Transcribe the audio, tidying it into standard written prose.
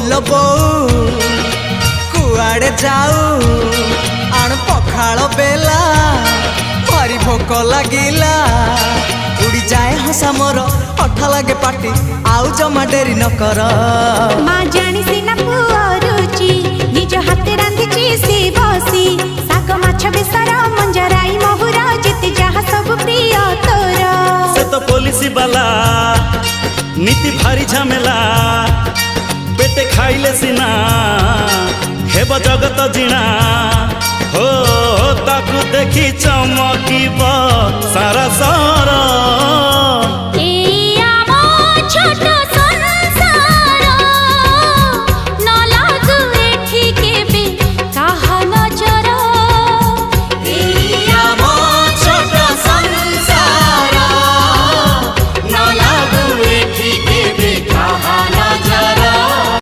लो बो कुआड़े जाऊ आण पखाड़ बेला भारी भोक लगिला उड़ी जाए हसा मोर अठा लगे पाटी आउ जमा डेरी न कर माँ जानी सिना पुओ रुचि निज हाथे रांधिची से बसी साग माछ बेसर मंजराई महुरा जेते जहा सब प्रिय तोर से तो पुलिस वाला नीति भारी झमेला पेटे खाइले सिना हेब जगत जिणा हो ताकू देखी चमकीब सारा